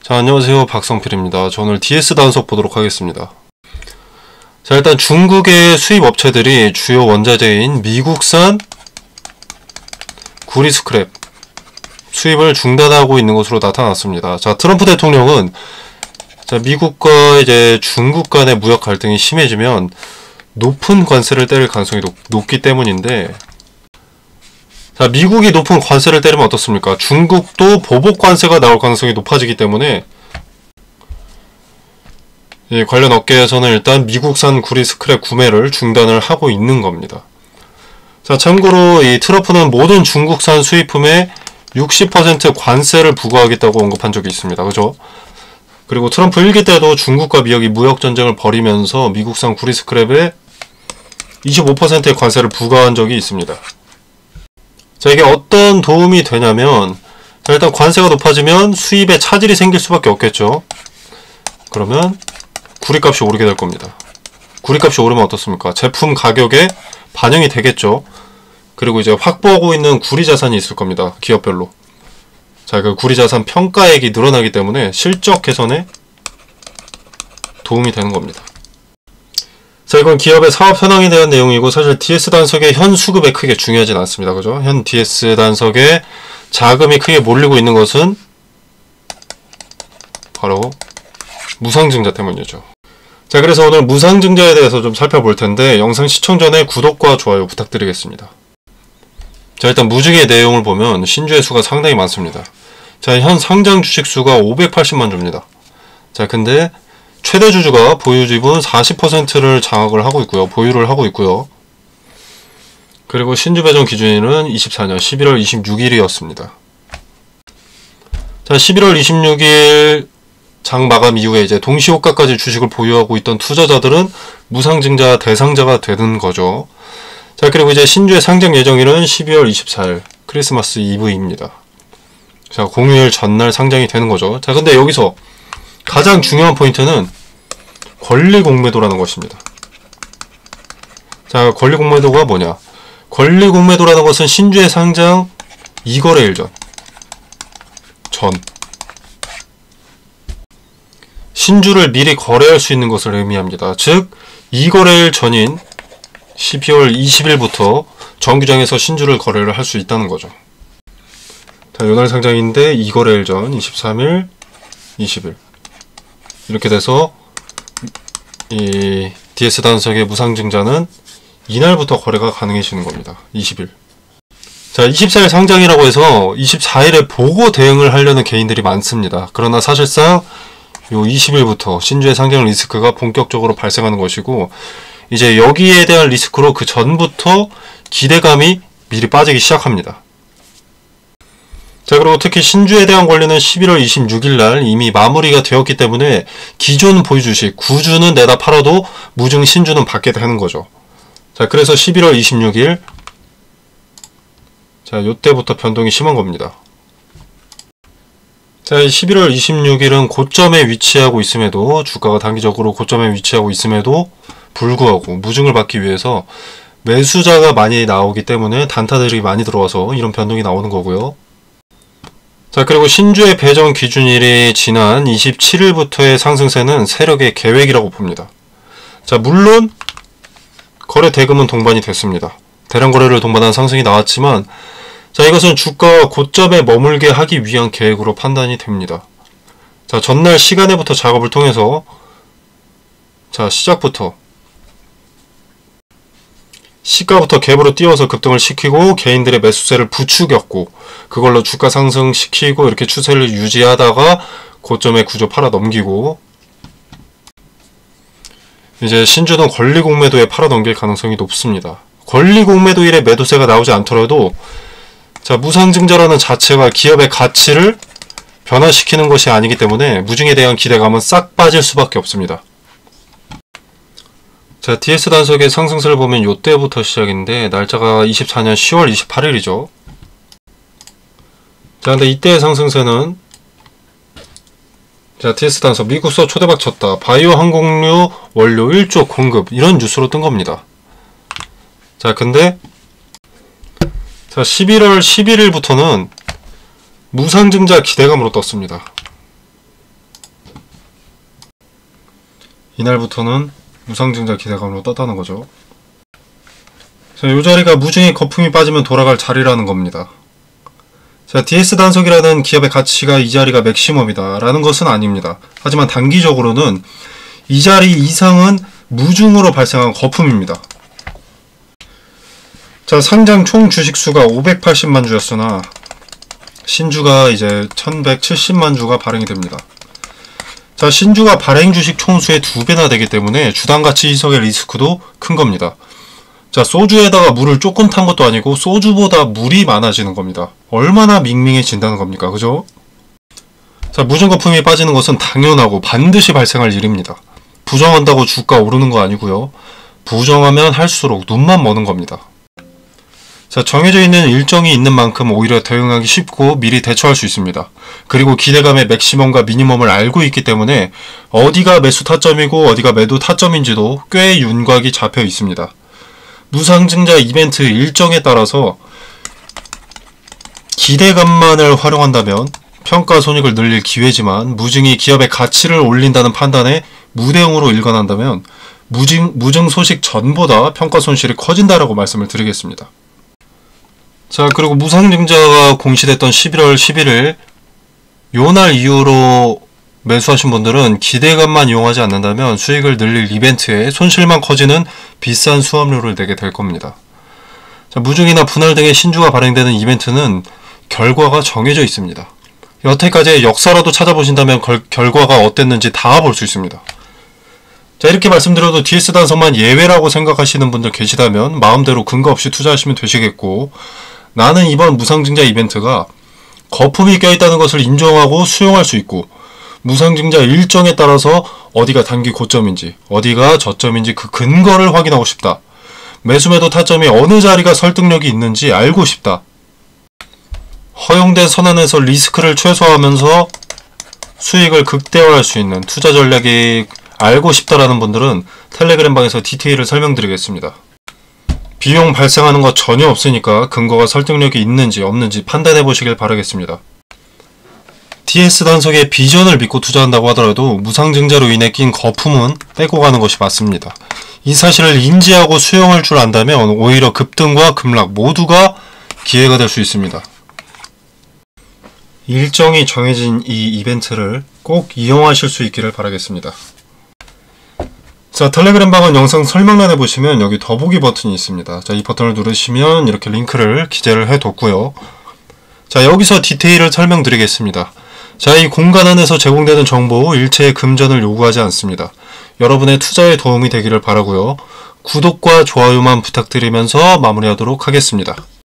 자, 안녕하세요. 박성필입니다. 저 오늘 DS 단속 보도록 하겠습니다. 자, 일단 중국의 수입 업체들이 주요 원자재인 미국산 구리 스크랩 수입을 중단하고 있는 것으로 나타났습니다. 자, 트럼프 대통령은 미국과 이제 중국 간의 무역 갈등이 심해지면 높은 관세를 때릴 가능성이 높기 때문인데, 자, 미국이 높은 관세를 때리면 어떻습니까? 중국도 보복 관세가 나올 가능성이 높아지기 때문에 관련 업계에서는 일단 미국산 구리 스크랩 구매를 중단을 하고 있는 겁니다. 자, 참고로 이 트럼프는 모든 중국산 수입품에 60% 관세를 부과하겠다고 언급한 적이 있습니다. 그죠? 그리고 트럼프 1기 때도 중국과 미국이 무역 전쟁을 벌이면서 미국산 구리 스크랩에 25%의 관세를 부과한 적이 있습니다. 자, 이게 어떤 도움이 되냐면, 자, 일단 관세가 높아지면 수입에 차질이 생길 수밖에 없겠죠. 그러면 구리값이 오르게 될 겁니다. 구리값이 오르면 어떻습니까? 제품 가격에 반영이 되겠죠. 그리고 이제 확보하고 있는 구리 자산이 있을 겁니다. 기업별로. 자, 그 구리 자산 평가액이 늘어나기 때문에 실적 개선에 도움이 되는 겁니다. 자, 이건 기업의 사업 현황에 대한 내용이고, 사실 DS 단석의 현 수급에 크게 중요하진 않습니다. 그죠? 현 DS 단석에 자금이 크게 몰리고 있는 것은 바로 무상증자 때문이죠. 자, 그래서 오늘 무상증자에 대해서 좀 살펴볼 텐데, 영상 시청 전에 구독과 좋아요 부탁드리겠습니다. 자, 일단 무증의 내용을 보면 신주의 수가 상당히 많습니다. 자, 현 상장 주식 수가 580만 주입니다. 자, 근데 최대 주주가 보유 지분 40%를 장악을 하고 있고요. 보유를 하고 있고요. 그리고 신주 배정 기준일은 24년 11월 26일이었습니다. 자, 11월 26일 장 마감 이후에 이제 동시호가까지 주식을 보유하고 있던 투자자들은 무상증자 대상자가 되는 거죠. 자, 그리고 이제 신주의 상장 예정일은 12월 24일 크리스마스 이브입니다. 자, 공휴일 전날 상장이 되는 거죠. 자, 근데 여기서 가장 중요한 포인트는 권리공매도라는 것입니다. 자, 권리공매도가 뭐냐? 권리공매도라는 것은 신주의 상장 2거래일 전 신주를 미리 거래할 수 있는 것을 의미합니다. 즉 2거래일 전인 12월 20일부터 정규장에서 신주를 거래를 할 수 있다는 거죠. 자, 요날 상장인데 2거래일 전 23일, 20일 이렇게 돼서 이 DS 단석의 무상증자는 이날부터 거래가 가능해지는 겁니다. 20일. 자, 24일 상장이라고 해서 24일에 보고 대응을 하려는 개인들이 많습니다. 그러나 사실상 요 20일부터 신주의 상장 리스크가 본격적으로 발생하는 것이고, 이제 여기에 대한 리스크로 그 전부터 기대감이 미리 빠지기 시작합니다. 자, 그리고 특히 신주에 대한 권리는 11월 26일 날 이미 마무리가 되었기 때문에 기존 보유 주식 9주는 내다 팔아도 무증 신주는 받게 되는 거죠. 자, 그래서 11월 26일 자, 요때부터 변동이 심한 겁니다. 자, 11월 26일은 고점에 위치하고 있음에도, 주가가 단기적으로 고점에 위치하고 있음에도 불구하고 무증을 받기 위해서 매수자가 많이 나오기 때문에 단타들이 많이 들어와서 이런 변동이 나오는 거고요. 자, 그리고 신주의 배정 기준일이 지난 27일부터의 상승세는 세력의 계획이라고 봅니다. 자, 물론 거래 대금은 동반이 됐습니다. 대량 거래를 동반한 상승이 나왔지만, 자, 이것은 주가가 고점에 머물게 하기 위한 계획으로 판단이 됩니다. 자, 전날 시간에부터 작업을 통해서 자, 시작부터 시가부터 갭으로 띄워서 급등을 시키고 개인들의 매수세를 부추겼고, 그걸로 주가 상승시키고 이렇게 추세를 유지하다가 고점에 구조 팔아 넘기고, 이제 신주는 권리공매도에 팔아 넘길 가능성이 높습니다. 권리공매도일에 매도세가 나오지 않더라도, 자, 무상증자라는 자체가 기업의 가치를 변화시키는 것이 아니기 때문에 무증에 대한 기대감은 싹 빠질 수밖에 없습니다. 자, DS 단석의 상승세를 보면 요때부터 시작인데, 날짜가 24년 10월 28일이죠. 자, 근데 이때의 상승세는, 자, DS 단석 미국서 초대박 쳤다, 바이오 항공유 원료 1조 공급, 이런 뉴스로 뜬 겁니다. 자, 근데 자, 11월 11일부터는 무상증자 기대감으로 떴습니다. 이날부터는 무상증자 기대감으로 떴다는 거죠. 자, 이 자리가 무중에 거품이 빠지면 돌아갈 자리라는 겁니다. 자, DS 단속이라는 기업의 가치가 이 자리가 맥시멈이다 라는 것은 아닙니다. 하지만 단기적으로는 이 자리 이상은 무중으로 발생한 거품입니다. 자, 상장 총 주식수가 580만 주였으나 신주가 이제 1170만 주가 발행이 됩니다. 자, 신주가 발행 주식 총수의 2배나 되기 때문에 주당가치 희석의 리스크도 큰 겁니다. 자, 소주에다가 물을 조금 탄 것도 아니고 소주보다 물이 많아지는 겁니다. 얼마나 밍밍해진다는 겁니까? 그죠? 자, 무중거품이 빠지는 것은 당연하고 반드시 발생할 일입니다. 부정한다고 주가 오르는 거 아니고요. 부정하면 할수록 눈만 머는 겁니다. 자, 정해져 있는 일정이 있는 만큼 오히려 대응하기 쉽고 미리 대처할 수 있습니다. 그리고 기대감의 맥시멈과 미니멈을 알고 있기 때문에 어디가 매수 타점이고 어디가 매도 타점인지도 꽤 윤곽이 잡혀 있습니다. 무상증자 이벤트 일정에 따라서 기대감만을 활용한다면 평가 손익을 늘릴 기회지만 무증이 기업의 가치를 올린다는 판단에 무대응으로 일관한다면 무증 소식 전보다 평가 손실이 커진다라고 말씀을 드리겠습니다. 자, 그리고 무상증자가 공시됐던 11월 11일 요날 이후로 매수하신 분들은 기대감만 이용하지 않는다면 수익을 늘릴 이벤트에 손실만 커지는 비싼 수업료를 내게 될 겁니다. 자, 무중이나 분할 등의 신주가 발행되는 이벤트는 결과가 정해져 있습니다. 여태까지의 역사라도 찾아보신다면 결과가 어땠는지 다 볼 수 있습니다. 자, 이렇게 말씀드려도 DS 단속만 예외라고 생각하시는 분들 계시다면 마음대로 근거 없이 투자하시면 되시겠고, 나는 이번 무상증자 이벤트가 거품이 껴있다는 것을 인정하고 수용할 수 있고 무상증자 일정에 따라서 어디가 단기 고점인지 어디가 저점인지 그 근거를 확인하고 싶다. 매수매도 타점이 어느 자리가 설득력이 있는지 알고 싶다. 허용된 선안에서 리스크를 최소화하면서 수익을 극대화할 수 있는 투자 전략이 알고 싶다라는 분들은 텔레그램방에서 디테일을 설명드리겠습니다. 비용 발생하는 거 전혀 없으니까 근거가 설득력이 있는지 없는지 판단해 보시길 바라겠습니다. DS 단속의 비전을 믿고 투자한다고 하더라도 무상증자로 인해 낀 거품은 빼고 가는 것이 맞습니다. 이 사실을 인지하고 수용할 줄 안다면 오히려 급등과 급락 모두가 기회가 될 수 있습니다. 일정이 정해진 이 이벤트를 꼭 이용하실 수 있기를 바라겠습니다. 자, 텔레그램 방은 영상 설명란에 보시면 여기 더보기 버튼이 있습니다. 자, 이 버튼을 누르시면 이렇게 링크를 기재를 해뒀고요. 자, 여기서 디테일을 설명드리겠습니다. 자, 이 공간 안에서 제공되는 정보 일체의 금전을 요구하지 않습니다. 여러분의 투자에 도움이 되기를 바라고요. 구독과 좋아요만 부탁드리면서 마무리하도록 하겠습니다.